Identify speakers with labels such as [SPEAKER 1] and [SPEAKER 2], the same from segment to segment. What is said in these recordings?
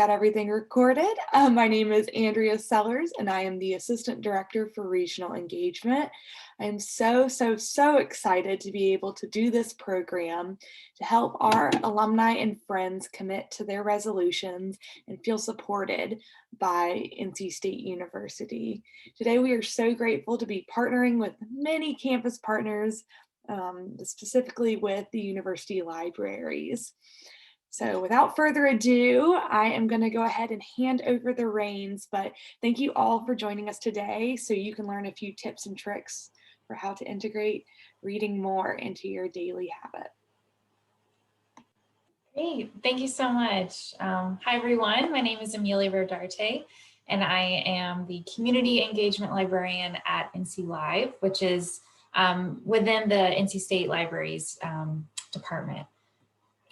[SPEAKER 1] Got everything recorded. My name is Andrea Sellers, and I am the Assistant Director for Regional Engagement. I am so excited to be able to do this program to help our alumni and friends commit to their resolutions and feel supported by NC State University. Today, we are so grateful to be partnering with many campus partners, specifically with the university libraries. So without further ado, I am going to go ahead and hand over the reins, but thank you all for joining us today so you can learn a few tips and tricks for how to integrate reading more into your daily habit.
[SPEAKER 2] Great, thank you so much. Hi everyone, my name is Amelia Midgett-Nicholson, and I am the Community Engagement Librarian at NC Live, which is within the NC State Libraries department.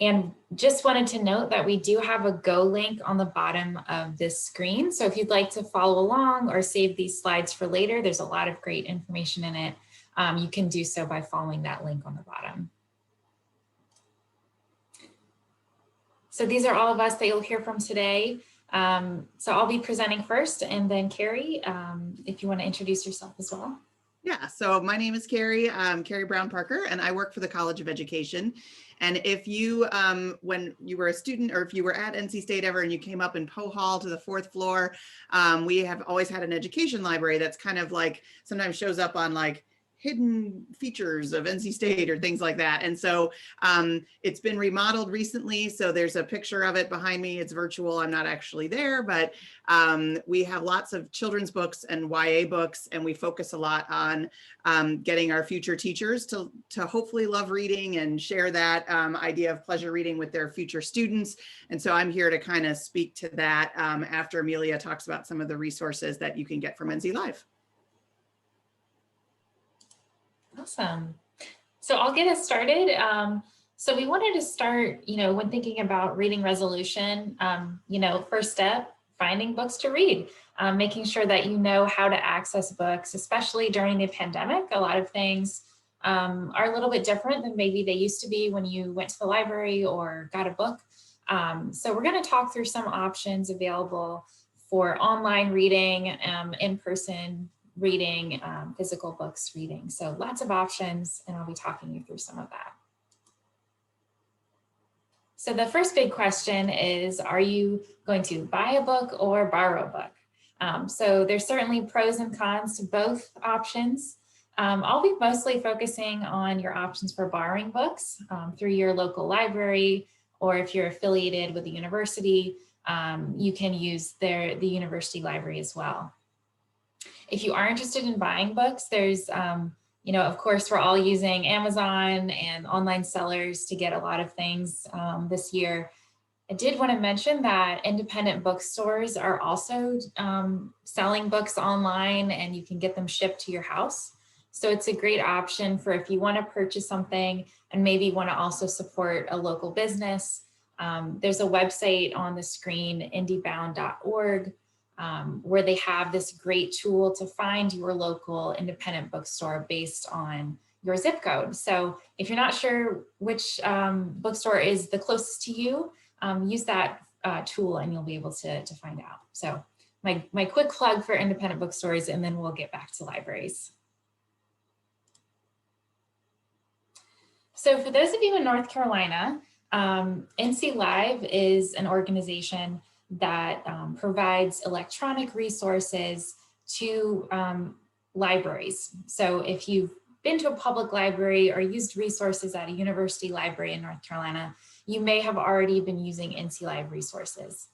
[SPEAKER 2] And just wanted to note that we do have a Go link on the bottom of this screen. So if you'd like to follow along or save these slides for later, there's a lot of great information in it. You can do so by following that link on the bottom. So these are all of us that you'll hear from today. So I'll be presenting first, and then Kerri, if you want to introduce yourself as well.
[SPEAKER 3] Yeah, so my name is Kerri. I'm Kerri Brown Parker, and I work for the College of Education. And if you, when you were a student or if you were at NC State ever and you came up in Poe Hall to the 4th floor, we have always had an education library that's kind of like, sometimes shows up on like hidden features of NC State or things like that. And so it's been remodeled recently. So there's a picture of it behind me. It's virtual. I'm not actually there, but we have lots of children's books and YA books, and we focus a lot on getting our future teachers to hopefully love reading and share that idea of pleasure reading with their future students. And so I'm here to kind of speak to that after Amelia talks about some of the resources that you can get from NC Live.
[SPEAKER 2] Awesome. So I'll get us started. So we wanted to start, when thinking about reading resolution, first step, finding books to read, making sure that you know how to access books, especially during the pandemic. A lot of things are a little bit different than maybe they used to be when you went to the library or got a book. So we're going to talk through some options available for online reading, in-person reading, physical books reading. So lots of options, and I'll be talking you through some of that. So the first big question is, are you going to buy a book or borrow a book? So there's certainly pros and cons to both options. I'll be mostly focusing on your options for borrowing books through your local library, or if you're affiliated with the university, you can use the university library as well. If you are interested in buying books, there's, of course, we're all using Amazon and online sellers to get a lot of things this year. I did want to mention that independent bookstores are also selling books online, and you can get them shipped to your house. So it's a great option for if you want to purchase something and maybe want to also support a local business. There's a website on the screen, indiebound.org. Where they have this great tool to find your local independent bookstore based on your zip code. So if you're not sure which bookstore is the closest to you, use that tool and you'll be able to find out. So my quick plug for independent bookstores, and then we'll get back to libraries. So for those of you in North Carolina, NC Live is an organization that provides electronic resources to libraries. So if you've been to a public library or used resources at a university library in North Carolina, you may have already been using NC Live resources.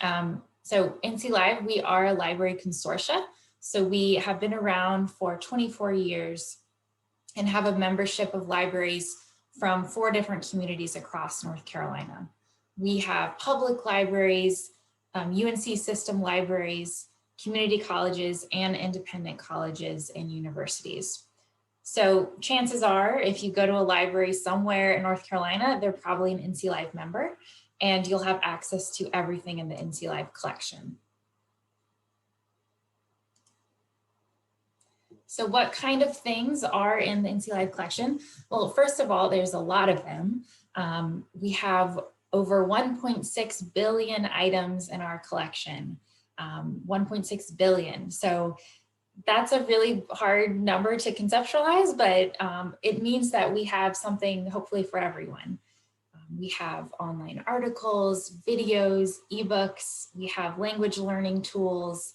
[SPEAKER 2] So NC Live, we are a library consortia. So we have been around for 24 years and have a membership of libraries from 4 different communities across North Carolina. We have public libraries, UNC system libraries, community colleges, and independent colleges and universities. So chances are, if you go to a library somewhere in North Carolina, they're probably an NC Live member, and you'll have access to everything in the NC Live collection. So what kind of things are in the NC Live collection? Well, first of all, there's a lot of them. We have over 1.6 billion items in our collection, 1.6 billion. So that's a really hard number to conceptualize, but it means that we have something hopefully for everyone. We have online articles, videos, ebooks, we have language learning tools,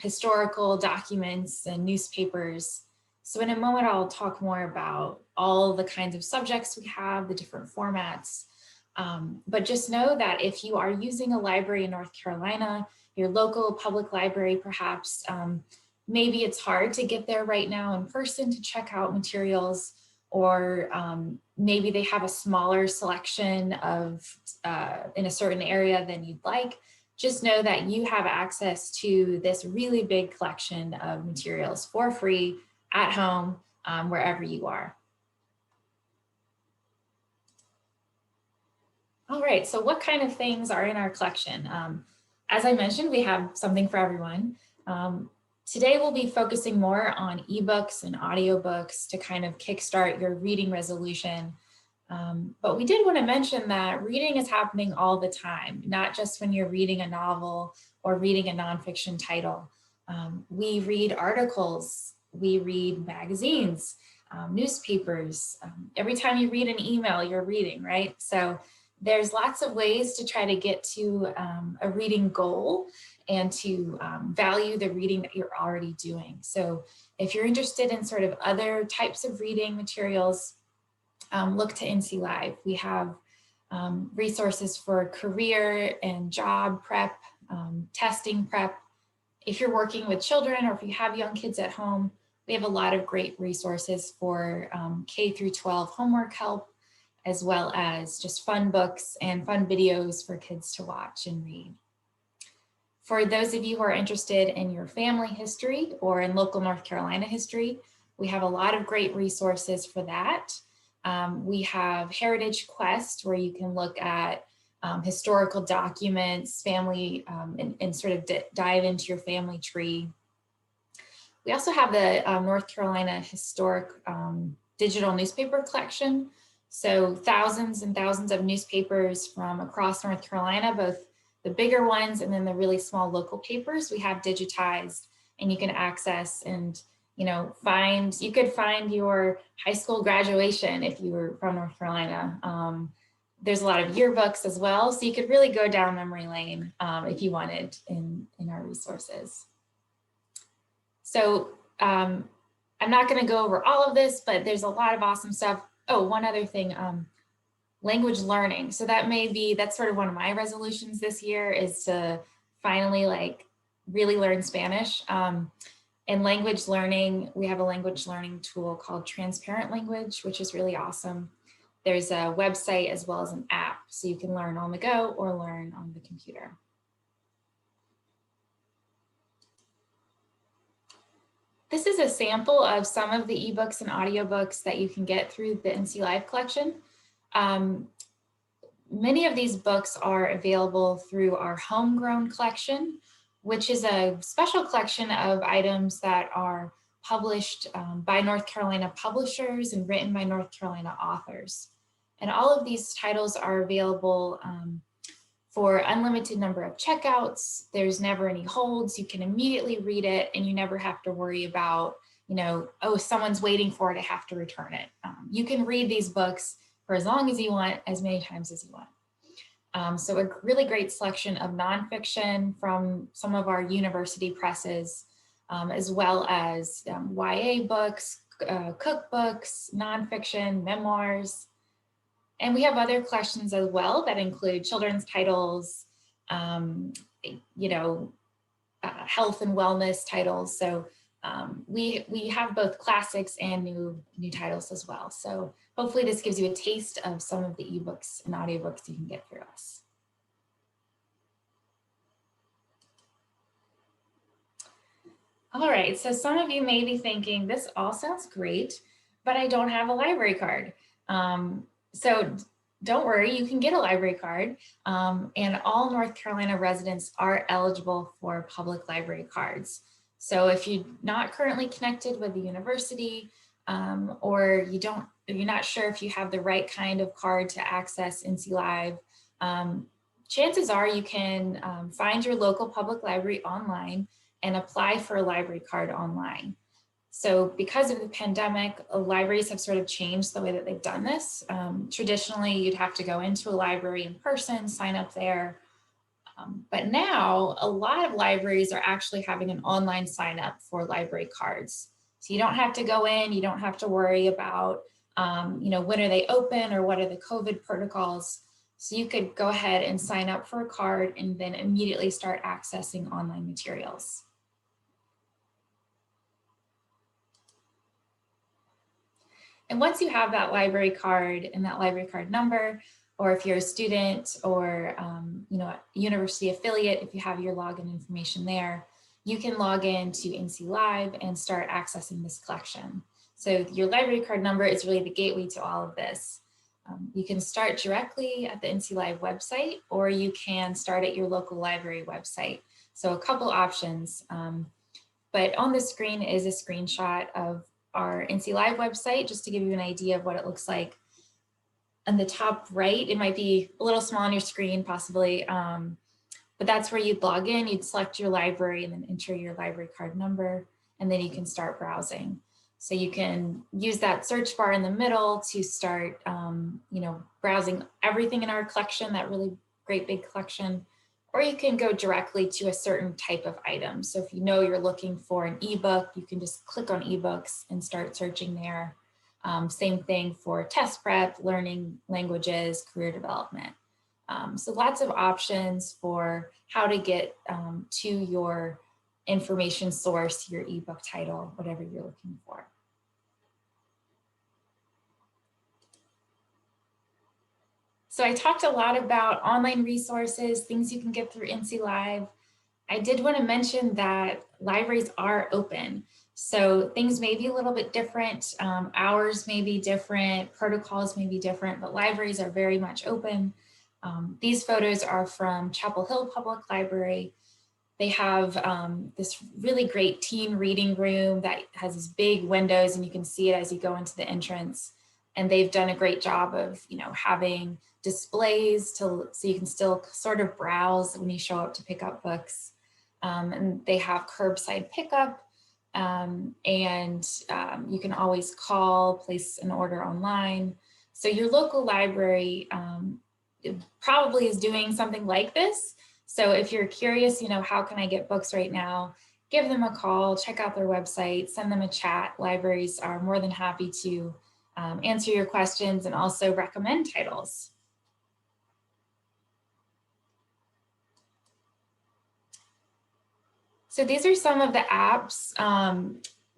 [SPEAKER 2] historical documents and newspapers. So in a moment, I'll talk more about all the kinds of subjects we have, the different formats. But just know that if you are using a library in North Carolina, your local public library perhaps, maybe it's hard to get there right now in person to check out materials, or maybe they have a smaller selection of in a certain area than you'd like. Just know that you have access to this really big collection of materials for free at home, wherever you are. All right, so what kind of things are in our collection? As I mentioned, we have something for everyone. Today we'll be focusing more on ebooks and audiobooks to kind of kickstart your reading resolution. But we did want to mention that reading is happening all the time, not just when you're reading a novel or reading a nonfiction title. We read articles, we read magazines, newspapers. Every time you read an email, you're reading, right? So there's lots of ways to try to get to a reading goal and to value the reading that you're already doing. So if you're interested in sort of other types of reading materials, look to NC Live. We have resources for career and job prep, testing prep. If you're working with children or if you have young kids at home, we have a lot of great resources for K through 12 homework help, as well as just fun books and fun videos for kids to watch and read. For those of you who are interested in your family history or in local North Carolina history, we have a lot of great resources for that. We have Heritage Quest, where you can look at historical documents, family, and sort of dive into your family tree. We also have the North Carolina Historic Digital Newspaper Collection. So thousands and thousands of newspapers from across North Carolina, both the bigger ones and then the really small local papers we have digitized, and you can access and you could find your high school graduation if you were from North Carolina. There's a lot of yearbooks as well, so you could really go down memory lane if you wanted in our resources. So I'm not going to go over all of this, but there's a lot of awesome stuff. Oh, one other thing, language learning. So that's sort of one of my resolutions this year, is to finally really learn Spanish. In language learning, we have a language learning tool called Transparent Language, which is really awesome. There's a website as well as an app, so you can learn on the go or learn on the computer. This is a sample of some of the ebooks and audiobooks that you can get through the NC Live collection. Many of these books are available through our Homegrown Collection, which is a special collection of items that are published by North Carolina publishers and written by North Carolina authors. And all of these titles are available for unlimited number of checkouts. There's never any holds. You can immediately read it and you never have to worry about, oh, someone's waiting for it, I have to return it. You can read these books for as long as you want, as many times as you want. So a really great selection of nonfiction from some of our university presses, as well as YA books, cookbooks, nonfiction, memoirs. And we have other collections as well that include children's titles, health and wellness titles. So we have both classics and new titles as well. So hopefully this gives you a taste of some of the ebooks and audiobooks you can get through us. All right, so some of you may be thinking, this all sounds great, but I don't have a library card. So don't worry, you can get a library card, and all North Carolina residents are eligible for public library cards. So if you're not currently connected with the university, or you're not sure if you have the right kind of card to access NC Live, chances are you can find your local public library online and apply for a library card online. So because of the pandemic, libraries have sort of changed the way that they've done this. Traditionally, you'd have to go into a library in person, sign up there. But now a lot of libraries are actually having an online sign up for library cards. So you don't have to go in, you don't have to worry about, when are they open or what are the COVID protocols. So you could go ahead and sign up for a card and then immediately start accessing online materials. And once you have that library card and that library card number, or if you're a student or a university affiliate, if you have your login information there, you can log in to NC Live and start accessing this collection. So your library card number is really the gateway to all of this. You can start directly at the NC Live website, or you can start at your local library website. So a couple options, but on the screen is a screenshot of our NC Live website, just to give you an idea of what it looks like. On the top right, it might be a little small on your screen possibly, but that's where you'd log in, you'd select your library and then enter your library card number, and then you can start browsing. So you can use that search bar in the middle to start, browsing everything in our collection, that really great big collection, or you can go directly to a certain type of item. So if you know you're looking for an ebook, you can just click on ebooks and start searching there. Same thing for test prep, learning languages, career development. So lots of options for how to get to your information source, your ebook title, whatever you're looking for. So I talked a lot about online resources, things you can get through NC Live. I did want to mention that libraries are open. So things may be a little bit different, hours may be different, protocols may be different, but libraries are very much open. These photos are from Chapel Hill Public Library. They have this really great teen reading room that has these big windows and you can see it as you go into the entrance. And they've done a great job of, having displays so you can still sort of browse when you show up to pick up books. And they have curbside pickup. And you can always call, place an order online. So your local library probably is doing something like this. So if you're curious, how can I get books right now? Give them a call, check out their website, send them a chat. Libraries are more than happy to answer your questions and also recommend titles. So these are some of the apps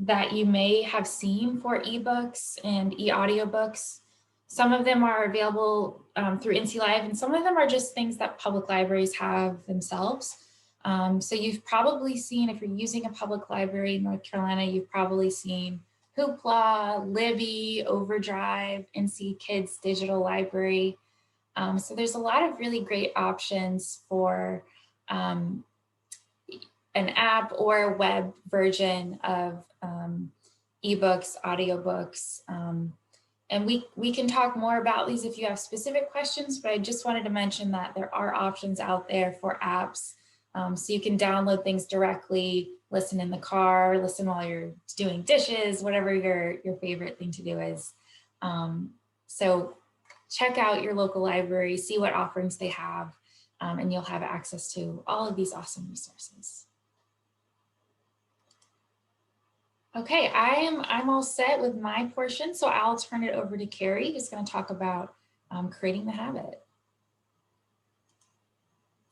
[SPEAKER 2] that you may have seen for ebooks and e-audiobooks. Some of them are available through NC Live, and some of them are just things that public libraries have themselves. So you've probably seen, if you're using a public library in North Carolina, you've probably seen Hoopla, Libby, Overdrive, NC Kids Digital Library. So there's a lot of really great options for an app or a web version of ebooks, audiobooks. And we can talk more about these if you have specific questions, but I just wanted to mention that there are options out there for apps. So you can download things directly, listen in the car, listen while you're doing dishes, whatever your favorite thing to do is. So check out your local library, see what offerings they have, and you'll have access to all of these awesome resources. Okay, I'm all set with my portion, so I'll turn it over to Kerri, who's going to talk about creating the habit.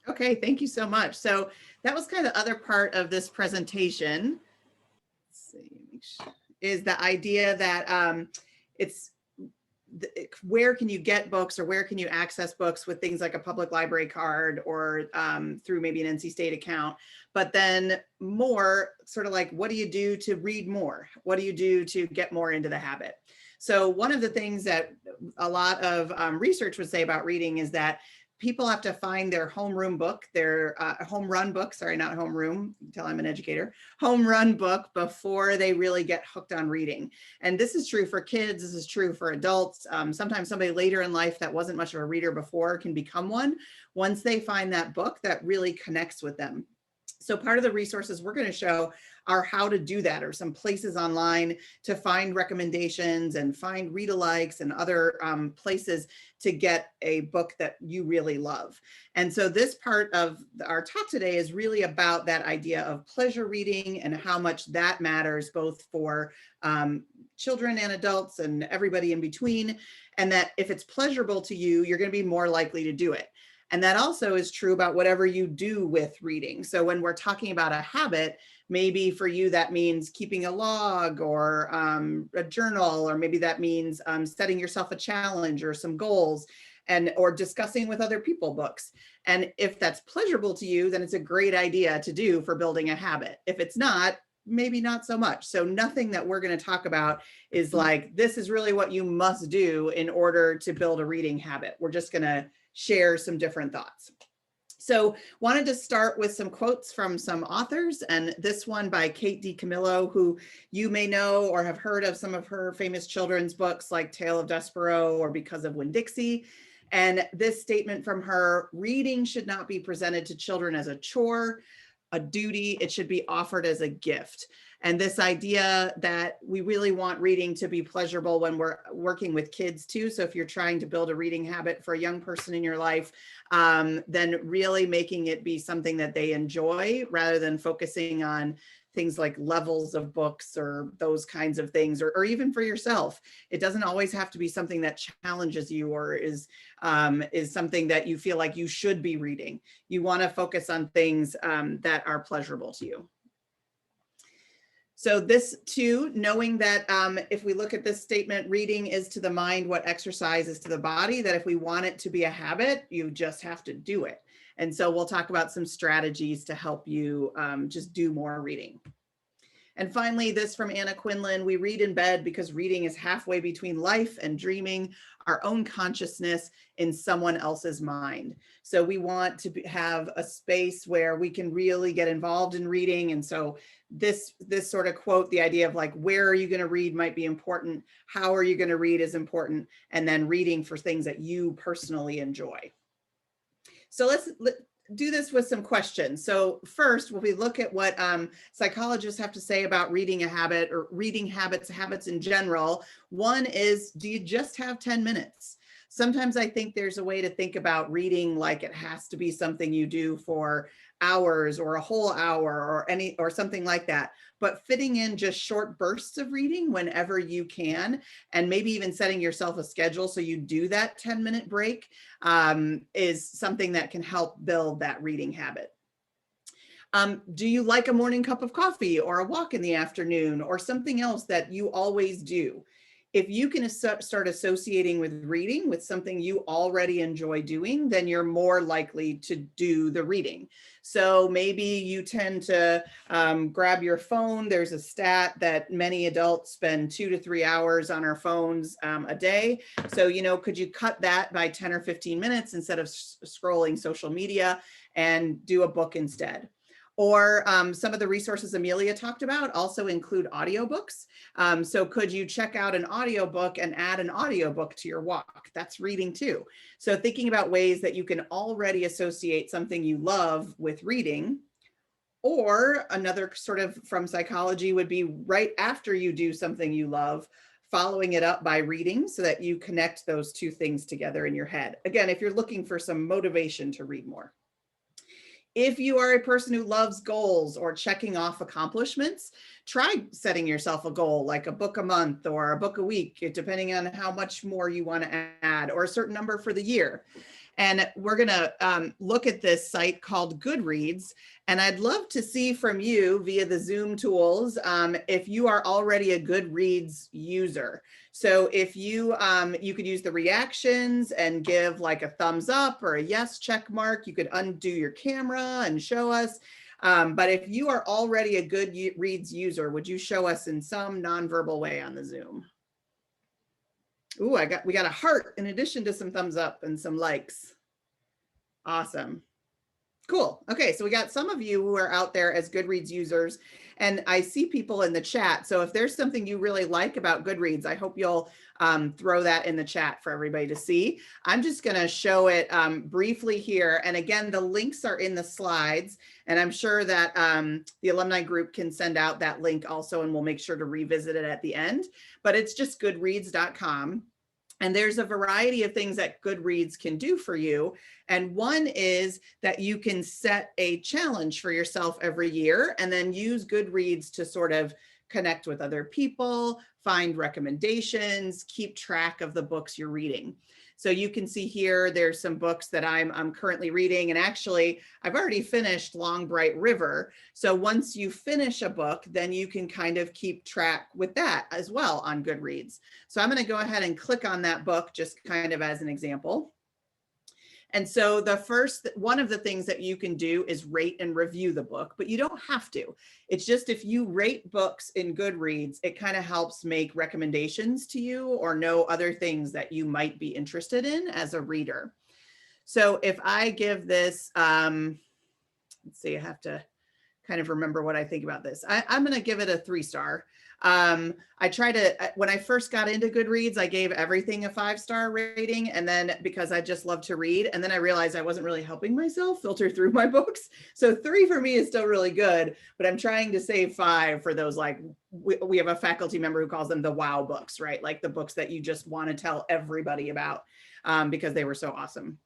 [SPEAKER 3] Okay, thank you so much. So that was kind of the other part of this presentation. Let's see, is the idea that where can you get books or where can you access books with things like a public library card or through maybe an NC State account, but then more sort of like, what do you do to read more? What do you do to get more into the habit? So one of the things that a lot of research would say about reading is that people have to find their homeroom book, their home run book, sorry, not homeroom, until I'm an educator, home run book before they really get hooked on reading. And this is true for kids, this is true for adults. Sometimes somebody later in life that wasn't much of a reader before can become one once they find that book that really connects with them. So part of the resources we're going to show are how to do that, or some places online to find recommendations and find read-alikes and other places to get a book that you really love. And so this part of our talk today is really about that idea of pleasure reading and how much that matters both for children and adults and everybody in between. And that if it's pleasurable to you, you're going to be more likely to do it. And that also is true about whatever you do with reading. So when we're talking about a habit, maybe for you that means keeping a log or a journal, or maybe that means setting yourself a challenge or some goals, and or discussing with other people books. And if that's pleasurable to you, then it's a great idea to do for building a habit. If it's not, maybe not so much. So nothing that we're going to talk about is like, this is really what you must do in order to build a reading habit. We're just going to share some different thoughts. So wanted to start with some quotes from some authors, and this one by Kate DiCamillo, who you may know or have heard of some of her famous children's books like Tale of Despereaux or Because of Winn-Dixie. And this statement from her: reading should not be presented to children as a chore, a duty, it should be offered as a gift. And this idea that we really want reading to be pleasurable when we're working with kids too. So if you're trying to build a reading habit for a young person in your life, then really making it be something that they enjoy rather than focusing on things like levels of books or those kinds of things, or even for yourself. It doesn't always have to be something that challenges you or is something that you feel like you should be reading. You want to focus on things that are pleasurable to you. So this too, knowing that if we look at this statement, reading is to the mind what exercise is to the body, that if we want it to be a habit, you just have to do it. And so we'll talk about some strategies to help you just do more reading. And finally, this from Anna Quinlan: we read in bed because reading is halfway between life and dreaming our own consciousness in someone else's mind. So we want to have a space where we can really get involved in reading. And so this sort of quote, the idea of like, where are you going to read might be important. How are you going to read is important. And then reading for things that you personally enjoy. So let's do this with some questions. So first, when we look at what psychologists have to say about reading a habit or reading habits in general, one is, do you just have 10 minutes? Sometimes I think there's a way to think about reading like it has to be something you do for hours or a whole hour or something like that. But fitting in just short bursts of reading whenever you can, and maybe even setting yourself a schedule so you do that 10-minute break is something that can help build that reading habit. Do you like a morning cup of coffee or a walk in the afternoon or something else that you always do? If you can start associating with reading with something you already enjoy doing, then you're more likely to do the reading. So maybe you tend to grab your phone. There's a stat that many adults spend 2 to 3 hours on our phones a day. So, could you cut that by 10 or 15 minutes instead of scrolling social media and do a book instead? Or some of the resources Amelia talked about also include audiobooks. So could you check out an audiobook and add an audiobook to your walk? That's reading too. So thinking about ways that you can already associate something you love with reading. Or another sort of from psychology would be right after you do something you love, following it up by reading so that you connect those two things together in your head. Again, if you're looking for some motivation to read more. If you are a person who loves goals or checking off accomplishments, try setting yourself a goal like a book a month or a book a week, depending on how much more you want to add, or a certain number for the year. And we're going to look at this site called Goodreads. And I'd love to see from you via the Zoom tools if you are already a Goodreads user. So if you could use the reactions and give like a thumbs up or a yes check mark. You could undo your camera and show us. But if you are already a Goodreads user, would you show us in some nonverbal way on the Zoom? Ooh, we got a heart in addition to some thumbs up and some likes. Awesome. Cool. Okay, so we got some of you who are out there as Goodreads users, and I see people in the chat. So if there's something you really like about Goodreads, I hope you'll throw that in the chat for everybody to see. I'm just going to show it briefly here. And again, the links are in the slides, and I'm sure that the alumni group can send out that link also, and we'll make sure to revisit it at the end. But it's just goodreads.com. And there's a variety of things that Goodreads can do for you. And one is that you can set a challenge for yourself every year and then use Goodreads to sort of connect with other people, find recommendations, keep track of the books you're reading. So you can see here, there's some books that I'm currently reading, and actually I've already finished Long Bright River. So once you finish a book, then you can kind of keep track with that as well on Goodreads. So I'm going to go ahead and click on that book just kind of as an example. And so one of the things that you can do is rate and review the book, but you don't have to. It's just if you rate books in Goodreads, it kind of helps make recommendations to you or know other things that you might be interested in as a reader. So if I give this, let's see, I have to kind of remember what I think about this. I'm going to give it a 3-star. When I first got into Goodreads, I gave everything a 5-star rating, and then because I just love to read, and then I realized I wasn't really helping myself filter through my books. So 3 for me is still really good, but I'm trying to save 5 for those, like we have a faculty member who calls them the wow books, right? Like the books that you just want to tell everybody about because they were so awesome.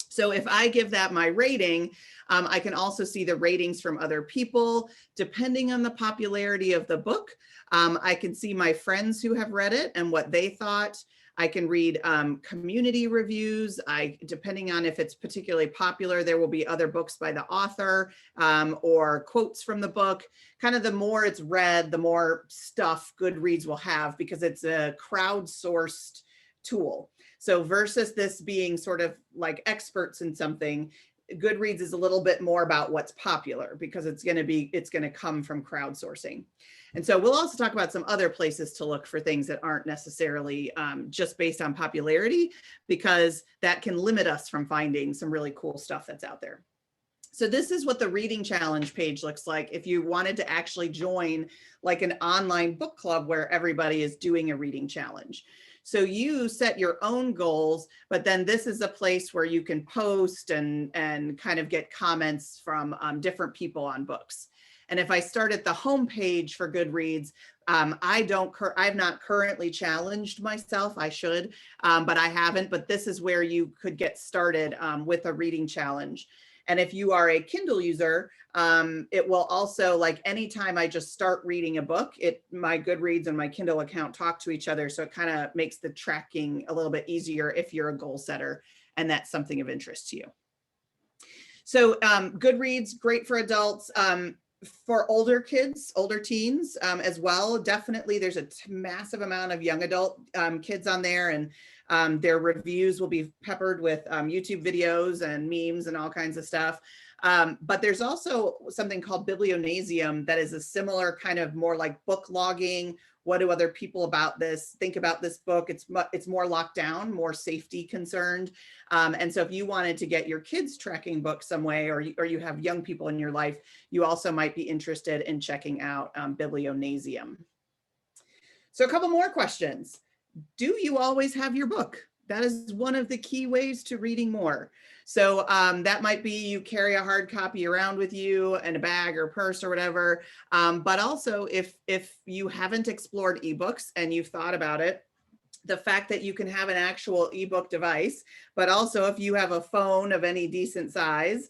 [SPEAKER 3] So if I give that my rating, I can also see the ratings from other people. Depending on the popularity of the book, I can see my friends who have read it and what they thought. I can read community reviews. Depending on if it's particularly popular, there will be other books by the author or quotes from the book. Kind of the more it's read, the more stuff Goodreads will have because it's a crowdsourced tool. So versus this being sort of like experts in something, Goodreads is a little bit more about what's popular because it's going to come from crowdsourcing. And so we'll also talk about some other places to look for things that aren't necessarily just based on popularity, because that can limit us from finding some really cool stuff that's out there. So this is what the reading challenge page looks like if you wanted to actually join like an online book club where everybody is doing a reading challenge. So you set your own goals, but then this is a place where you can post and kind of get comments from different people on books. And if I start at the home page for Goodreads, I've not currently challenged myself. I should, but I haven't. But this is where you could get started with a reading challenge. And if you are a Kindle user, it will also, like anytime I just start reading a book, my Goodreads and my Kindle account talk to each other. So it kind of makes the tracking a little bit easier if you're a goal setter and that's something of interest to you. So Goodreads, great for adults. For older kids, older teens as well, definitely there's a massive amount of young adult kids on there, and their reviews will be peppered with YouTube videos and memes and all kinds of stuff. But there's also something called Biblionasium that is a similar kind of more like book logging. What do other people think about this book? It's more locked down, more safety concerned. And so if you wanted to get your kids tracking books some way, or you have young people in your life, you also might be interested in checking out Biblionasium. So a couple more questions. Do you always have your book? That is one of the key ways to reading more. So that might be you carry a hard copy around with you in a bag or purse or whatever. But also if you haven't explored ebooks and you've thought about it, the fact that you can have an actual ebook device, but also if you have a phone of any decent size,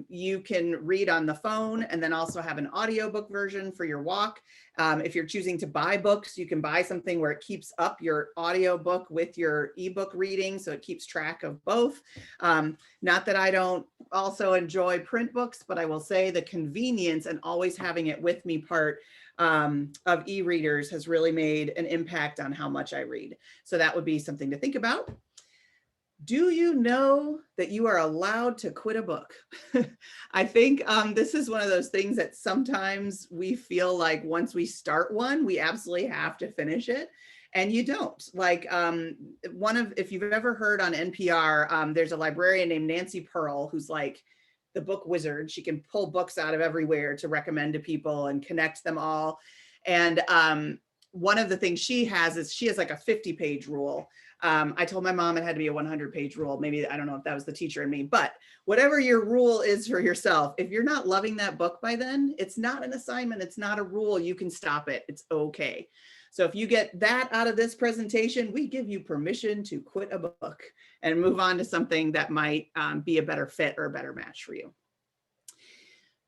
[SPEAKER 3] you can read on the phone and then also have an audiobook version for your walk. If you're choosing to buy books, you can buy something where it keeps up your audiobook with your ebook reading, so it keeps track of both. Not that I don't also enjoy print books, but I will say the convenience and always having it with me part of e-readers has really made an impact on how much I read. So that would be something to think about. Do you know that you are allowed to quit a book? I think this is one of those things that sometimes we feel like once we start one, we absolutely have to finish it. And you don't. Like if you've ever heard on NPR, there's a librarian named Nancy Pearl who's like the book wizard. She can pull books out of everywhere to recommend to people and connect them all. And one of the things she has like a 50-page rule. I told my mom it had to be a 100-page rule. Maybe, I don't know if that was the teacher in me, but whatever your rule is for yourself, if you're not loving that book by then, it's not an assignment, it's not a rule, you can stop it, it's okay. So if you get that out of this presentation, we give you permission to quit a book and move on to something that might be a better fit or a better match for you.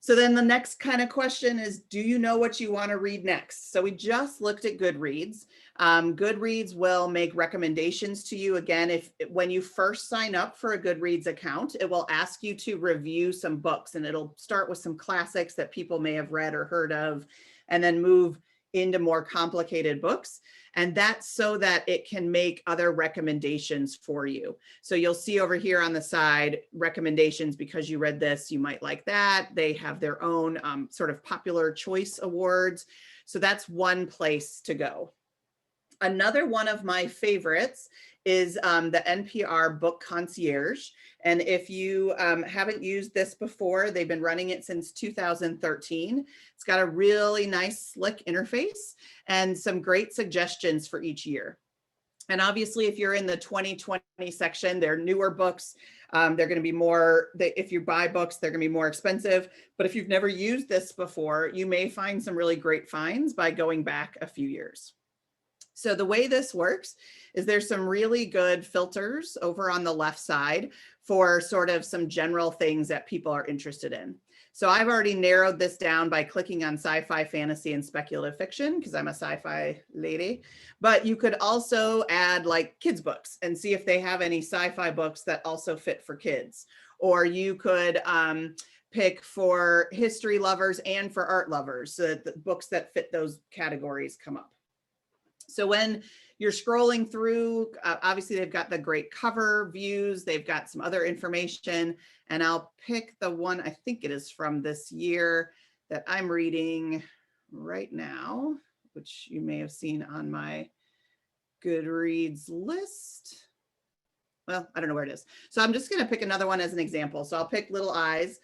[SPEAKER 3] So then the next kind of question is, do you know what you want to read next? So we just looked at Goodreads. Goodreads will make recommendations to you. Again, when you first sign up for a Goodreads account, it will ask you to review some books, and it'll start with some classics that people may have read or heard of, and then move into more complicated books. And that's so that it can make other recommendations for you. So you'll see over here on the side, recommendations because you read this, you might like that. They have their own sort of popular choice awards. So that's one place to go. Another one of my favorites is the NPR Book Concierge. And if you haven't used this before, they've been running it since 2013. It's got a really nice, slick interface and some great suggestions for each year. And obviously, if you're in the 2020 section, they're newer books. They're going to be more, if you buy books, they're going to be more expensive. But if you've never used this before, you may find some really great finds by going back a few years. So the way this works is there's some really good filters over on the left side for sort of some general things that people are interested in. So I've already narrowed this down by clicking on sci-fi, fantasy, and speculative fiction because I'm a sci-fi lady. But you could also add like kids books and see if they have any sci-fi books that also fit for kids. Or you could pick for history lovers and for art lovers, so that the books that fit those categories come up. So when you're scrolling through, obviously they've got the great cover views, they've got some other information, and I'll pick the one, I think it is from this year that I'm reading right now, which you may have seen on my Goodreads list. Well, I don't know where it is. So I'm just gonna pick another one as an example. So I'll pick Little Eyes.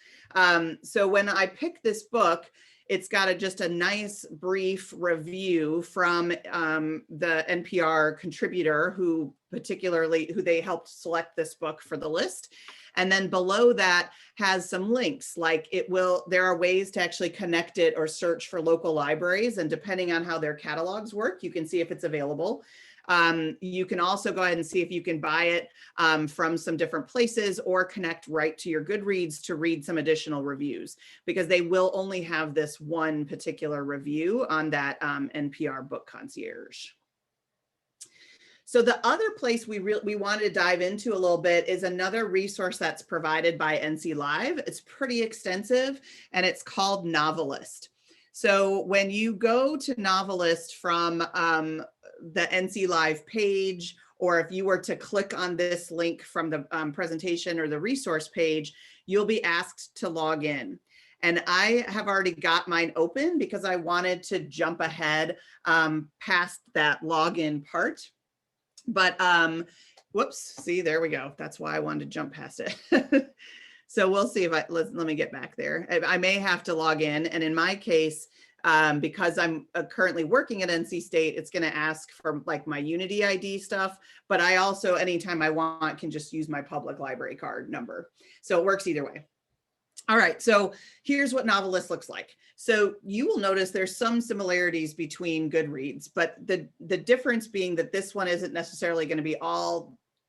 [SPEAKER 3] So when I pick this book, it's got just a nice brief review from the NPR contributor who they helped select this book for the list. And then below that has some links, like there are ways to actually connect it or search for local libraries. And depending on how their catalogs work, you can see if it's available. You can also go ahead and see if you can buy it from some different places or connect right to your Goodreads to read some additional reviews, because they will only have this one particular review on that NPR Book Concierge. So the other place we wanted to dive into a little bit is another resource that's provided by NC Live. It's pretty extensive and it's called Novelist. So when you go to Novelist from the NC Live page, or if you were to click on this link from the presentation or the resource page, you'll be asked to log in. And I have already got mine open because I wanted to jump ahead past that login part. But whoops, see, there we go. That's why I wanted to jump past it. So we'll see if let me get back there. I may have to log in. And in my case, because I'm currently working at NC State, it's going to ask for like my Unity ID stuff, but I also, anytime I want, can just use my public library card number. So it works either way. All right, so here's what Novelist looks like. So you will notice there's some similarities between Goodreads, but the difference being that this one isn't necessarily going to be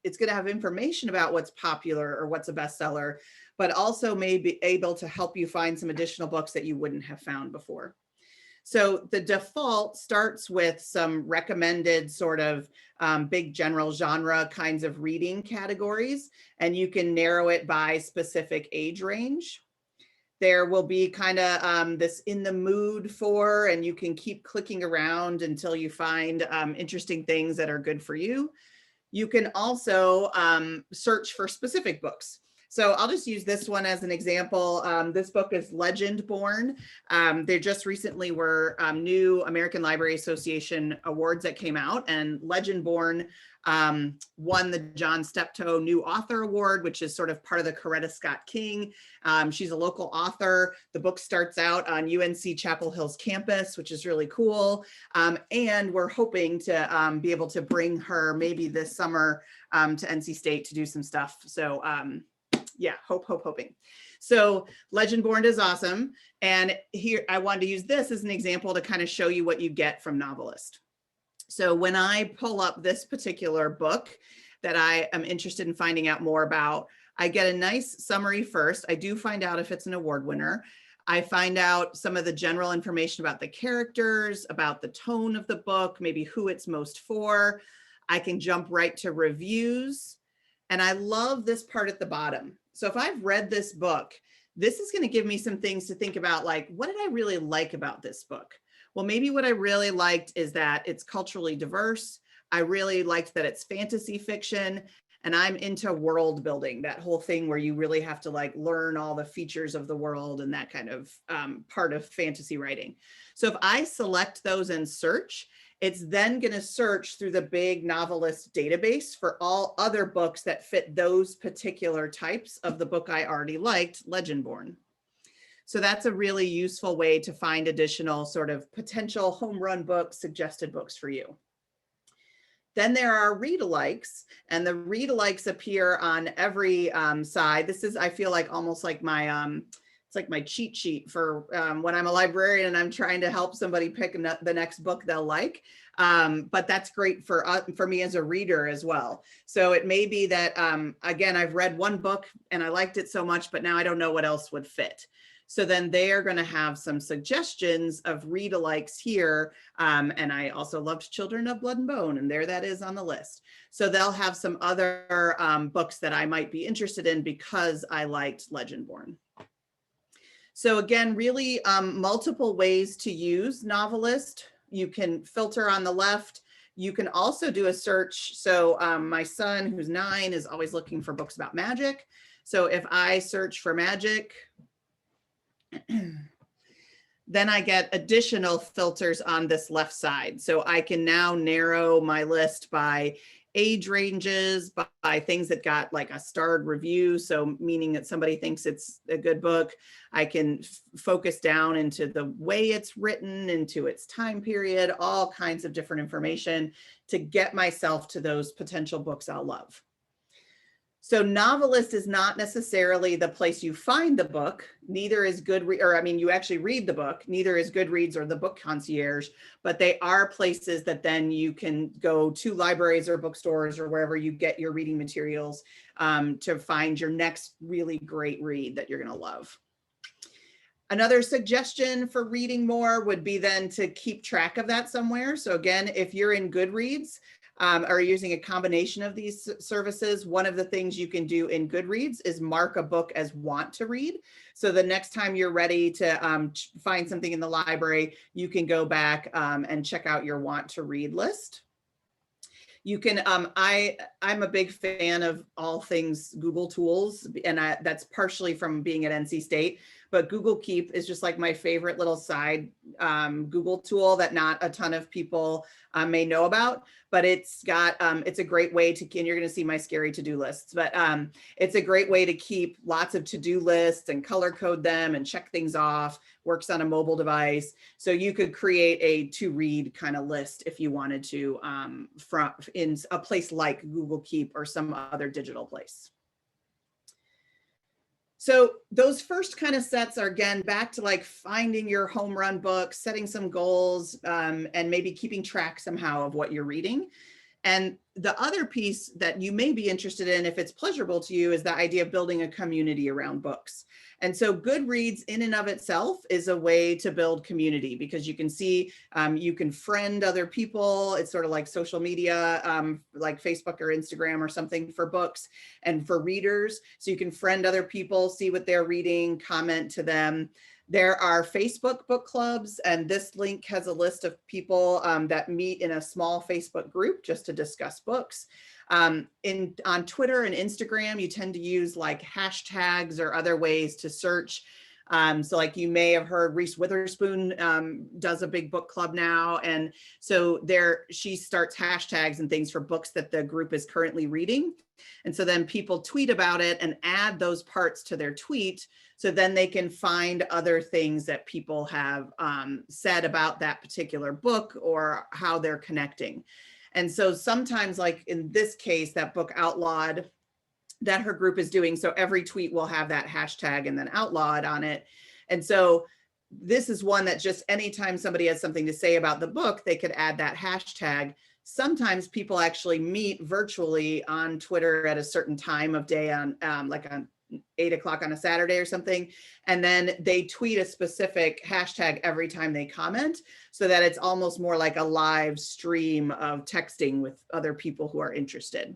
[SPEAKER 3] it's going to have information about what's popular or what's a bestseller, but also may be able to help you find some additional books that you wouldn't have found before. So the default starts with some recommended sort of big general genre kinds of reading categories, and you can narrow it by specific age range. There will be kind of this in the mood for, and you can keep clicking around until you find interesting things that are good for you. You can also search for specific books. So I'll just use this one as an example. This book is Legend Born. There just recently were new American Library Association awards that came out, and Legend Born won the John Steptoe New Author Award, which is sort of part of the Coretta Scott King. She's a local author. The book starts out on UNC Chapel Hill's campus, which is really cool. And we're hoping to be able to bring her maybe this summer to NC State to do some stuff. So yeah, hoping. So Legend Born is awesome. And here I wanted to use this as an example to kind of show you what you get from Novelist. So when I pull up this particular book that I am interested in finding out more about, I get a nice summary first. I do find out if it's an award winner. I find out some of the general information about the characters, about the tone of the book, maybe who it's most for. I can jump right to reviews. And I love this part at the bottom. So if I've read this book, this is going to give me some things to think about, like, what did I really like about this book? Well, maybe what I really liked is that it's culturally diverse. I really liked that it's fantasy fiction, and I'm into world building, that whole thing where you really have to like learn all the features of the world and that kind of part of fantasy writing. So if I select those and search, it's then going to search through the big Novelist database for all other books that fit those particular types of the book I already liked, Legend Born. So that's a really useful way to find additional sort of potential home run books, suggested books for you. Then there are read-alikes, and the read-alikes appear on every side. This is, I feel like, almost like my, it's like my cheat sheet for when I'm a librarian and I'm trying to help somebody pick the next book they'll like. But that's great for me as a reader as well. So it may be that, again, I've read one book and I liked it so much, but now I don't know what else would fit. So then they are going to have some suggestions of read-alikes here. And I also loved Children of Blood and Bone, and there that is on the list. So they'll have some other books that I might be interested in because I liked Legend Born. So again, really multiple ways to use Novelist. You can filter on the left. You can also do a search. So my son, who's 9, is always looking for books about magic. So if I search for magic, then I get additional filters on this left side. So I can now narrow my list by age ranges, by things that got like a starred review. So meaning that somebody thinks it's a good book. I can focus down into the way it's written, into its time period, all kinds of different information to get myself to those potential books I'll love. So Novelist is not necessarily the place you find the book, neither is Goodreads, or I mean, you actually read the book, neither is Goodreads or the Book Concierge, but they are places that then you can go to libraries or bookstores or wherever you get your reading materials to find your next really great read that you're going to love. Another suggestion for reading more would be then to keep track of that somewhere. So again, if you're in Goodreads, or using a combination of these services, one of the things you can do in Goodreads is mark a book as want to read. So the next time you're ready to find something in the library, you can go back and check out your want to read list. You can, I'm a big fan of all things Google tools, and that's partially from being at NC State, but Google Keep is just like my favorite little side Google tool that not a ton of people may know about, but it's got, it's a great way to, and you're gonna see my scary to-do lists, but it's a great way to keep lots of to-do lists and color code them and check things off, works on a mobile device. So you could create a to-read kind of list if you wanted to from in a place like Google Keep or some other digital place. So those first kind of sets are, again, back to like finding your home run books, setting some goals, and maybe keeping track somehow of what you're reading. And the other piece that you may be interested in, if it's pleasurable to you, is the idea of building a community around books. And so Goodreads in and of itself is a way to build community, because you can see, you can friend other people. It's sort of like social media, like Facebook or Instagram or something for books and for readers. So you can friend other people, see what they're reading, comment to them. There are Facebook book clubs, and this link has a list of people that meet in a small Facebook group just to discuss books. On Twitter and Instagram, you tend to use like hashtags or other ways to search. So like you may have heard Reese Witherspoon does a big book club now. And so she starts hashtags and things for books that the group is currently reading. And so then people tweet about it and add those parts to their tweet. So then they can find other things that people have said about that particular book or how they're connecting. And so sometimes, like in this case, that book Outlawed that her group is doing. So every tweet will have that hashtag and then Outlawed on it. And so this is one that just anytime somebody has something to say about the book, they could add that hashtag. Sometimes people actually meet virtually on Twitter at a certain time of day on like on 8 o'clock on a Saturday or something. And then they tweet a specific hashtag every time they comment, so that it's almost more like a live stream of texting with other people who are interested.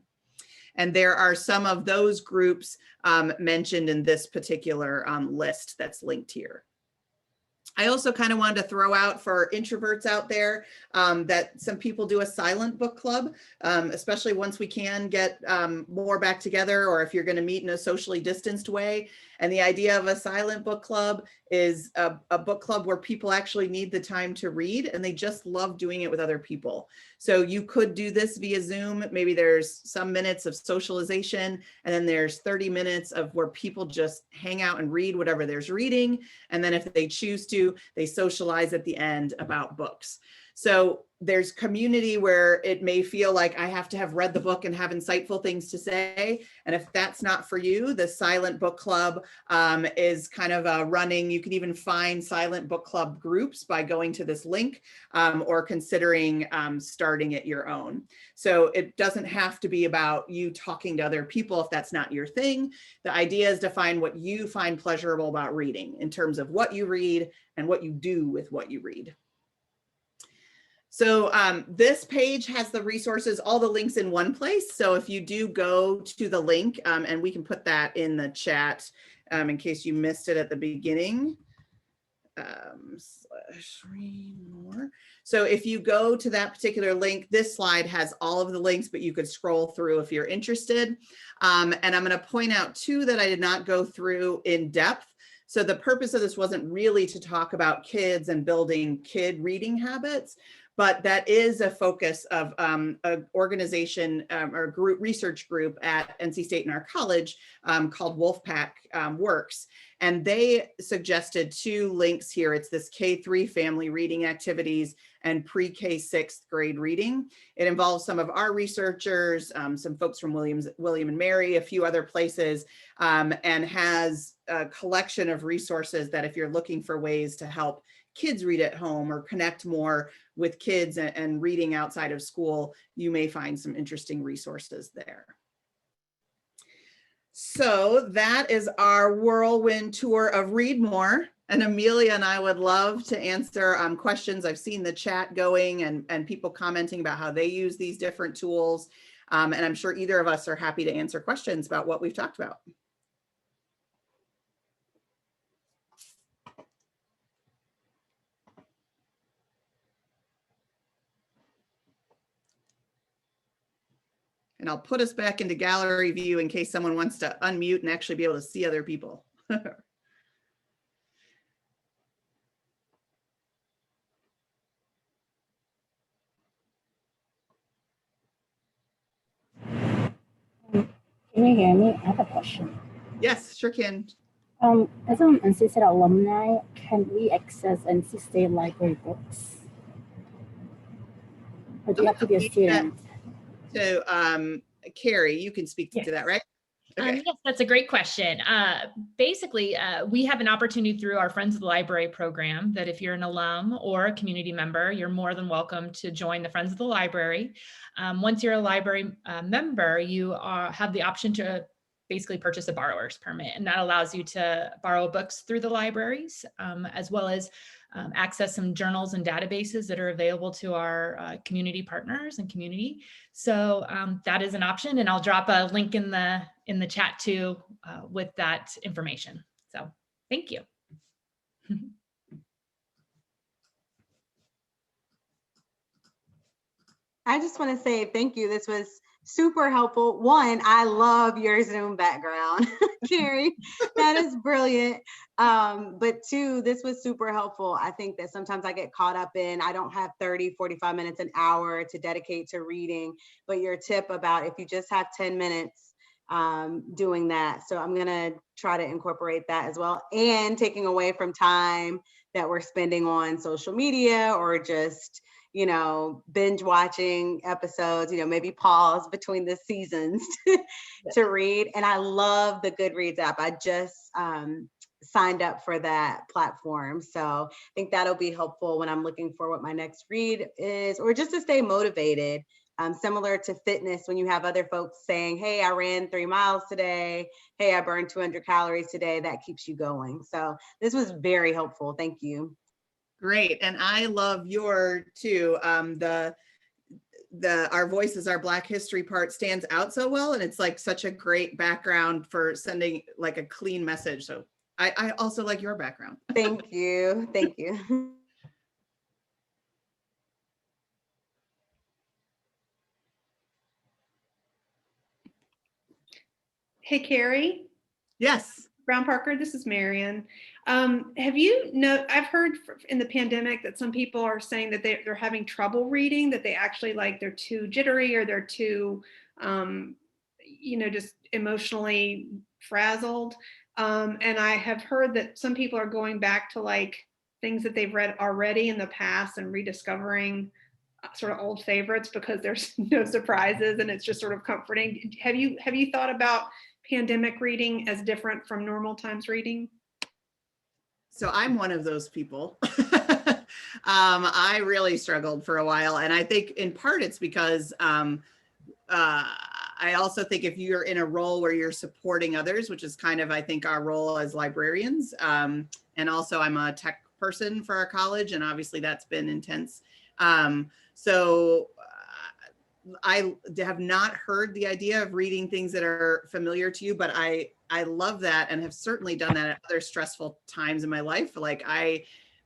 [SPEAKER 3] And there are some of those groups mentioned in this particular list that's linked here. I also kind of wanted to throw out for introverts out there that some people do a silent book club, especially once we can get more back together, or if you're going to meet in a socially distanced way. And the idea of a silent book club is a book club where people actually need the time to read and they just love doing it with other people. So you could do this via Zoom. Maybe there's some minutes of socialization, and then there's 30 minutes of where people just hang out and read whatever there's reading. And then if they choose to, they socialize at the end about books. So there's community where it may feel like I have to have read the book and have insightful things to say. And if that's not for you, the Silent Book Club is kind of running. You can even find Silent Book Club groups by going to this link or considering starting it your own. So it doesn't have to be about you talking to other people if that's not your thing. The idea is to find what you find pleasurable about reading in terms of what you read and what you do with what you read. So this page has the resources, all the links in one place. So if you do go to the link, and we can put that in the chat in case you missed it at the beginning. Read more. So if you go to that particular link, this slide has all of the links, but you could scroll through if you're interested. And I'm going to point out too that I did not go through in depth. So the purpose of this wasn't really to talk about kids and building kid reading habits, but that is a focus of an organization or group research group at NC State and our college called Wolfpack Works. And they suggested 2 links here. It's this K-3 family reading activities and pre-K 6th grade reading. It involves some of our researchers, some folks from William and Mary, a few other places, and has a collection of resources that if you're looking for ways to help kids read at home or connect more with kids and reading outside of school, you may find some interesting resources there. So that is our whirlwind tour of Read More. And Amelia and I would love to answer questions. I've seen the chat going and people commenting about how they use these different tools. And I'm sure either of us are happy to answer questions about what we've talked about. And I'll put us back into gallery view in case someone wants to unmute and actually be able to see other people.
[SPEAKER 4] Can you hear me? I have a question.
[SPEAKER 3] Yes, sure can.
[SPEAKER 4] As an NC State alumni, can we access NC State library books? Or do you have to be a student?
[SPEAKER 3] So, Kerri, you can speak to that, right? Okay.
[SPEAKER 5] Yes, that's a great question. Basically, we have an opportunity through our Friends of the Library program that if you're an alum or a community member, you're more than welcome to join the Friends of the Library. Once you're a library member, you have the option to basically purchase a borrower's permit, and that allows you to borrow books through the libraries, as well as access some journals and databases that are available to our community partners and community. So that is an option, and I'll drop a link in the chat too with that information. So thank you.
[SPEAKER 6] I just want to say thank you. This was super helpful. One, I love your Zoom background, Kerri. That is brilliant. But two, this was super helpful. I think that sometimes I get caught up in, I don't have 30, 45 minutes, an hour to dedicate to reading, but your tip about if you just have 10 minutes doing that. So I'm going to try to incorporate that as well, and taking away from time that we're spending on social media or just, you know, binge watching episodes, you know, maybe pause between the seasons to read. And I love the Goodreads app. I just signed up for that platform. So I think that'll be helpful when I'm looking for what my next read is, or just to stay motivated. Similar to fitness, when you have other folks saying, hey, I ran 3 miles today. Hey, I burned 200 calories today. That keeps you going. So this was very helpful. Thank you.
[SPEAKER 3] Great. And I love your too. Our Voices, Our Black History part stands out so well. And it's like such a great background for sending like a clean message. So I also like your background.
[SPEAKER 6] Thank you. Thank you.
[SPEAKER 7] Hey, Kerri.
[SPEAKER 3] Yes.
[SPEAKER 7] Brown Parker, this is Marion. I've heard in the pandemic that some people are saying that they're having trouble reading, that they actually they're too jittery or they're too, just emotionally frazzled. And I have heard that some people are going back to things that they've read already in the past and rediscovering sort of old favorites because there's no surprises and it's just sort of comforting. Have you thought about pandemic reading as different from normal times reading?
[SPEAKER 3] So I'm one of those people. I really struggled for a while. And I think in part it's because I also think if you're in a role where you're supporting others, which is kind of, I think, our role as librarians. And also I'm a tech person for our college, and obviously that's been intense. So I have not heard the idea of reading things that are familiar to you, but I love that and have certainly done that at other stressful times in my life. Like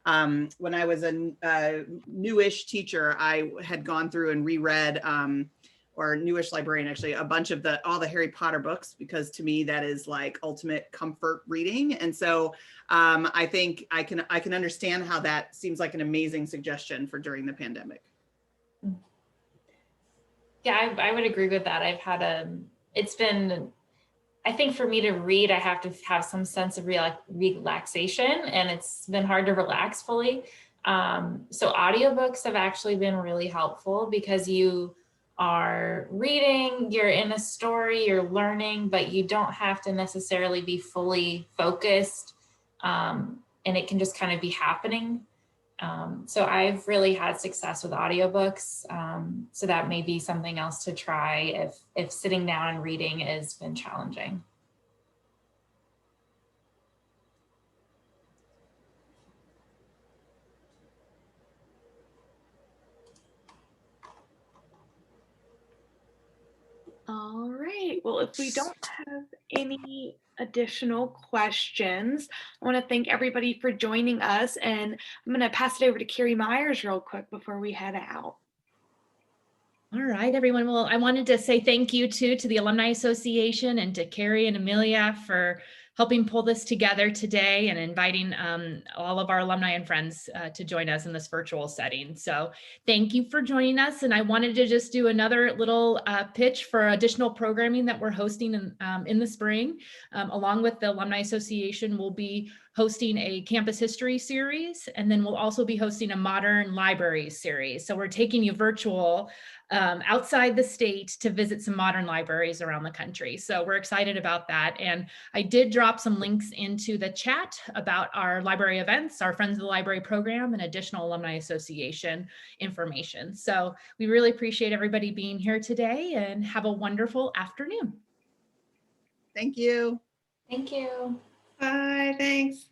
[SPEAKER 3] when I was a newish teacher, I had gone through and reread, or newish librarian actually, a bunch of all the Harry Potter books, because to me that is like ultimate comfort reading. And so I think I can understand how that seems like an amazing suggestion for during the pandemic.
[SPEAKER 2] Yeah, I would agree with that. I've had it's been, I think for me to read, I have to have some sense of relaxation, and it's been hard to relax fully. So audiobooks have actually been really helpful because you are reading, you're in a story, you're learning, but you don't have to necessarily be fully focused, and it can just kind of be happening. So I've really had success with audiobooks. So that may be something else to try if sitting down and reading has been challenging.
[SPEAKER 1] All right. Well, if we don't have any additional questions, I want to thank everybody for joining us, and I'm going to pass it over to Kerri Myers real quick before we head out.
[SPEAKER 5] All right, everyone. Well, I wanted to say thank you to the Alumni Association and to Kerri and Amelia for helping pull this together today and inviting all of our alumni and friends to join us in this virtual setting. So thank you for joining us. And I wanted to just do another little pitch for additional programming that we're hosting in the spring. Along with the Alumni Association, we'll be hosting a campus history series, and then we'll also be hosting a modern libraries series. So we're taking you virtual outside the state to visit some modern libraries around the country. So we're excited about that. And I did drop some links into the chat about our library events, our Friends of the Library program, and additional Alumni Association information. So we really appreciate everybody being here today, and have a wonderful afternoon.
[SPEAKER 3] Thank you.
[SPEAKER 2] Thank you.
[SPEAKER 7] Bye, thanks.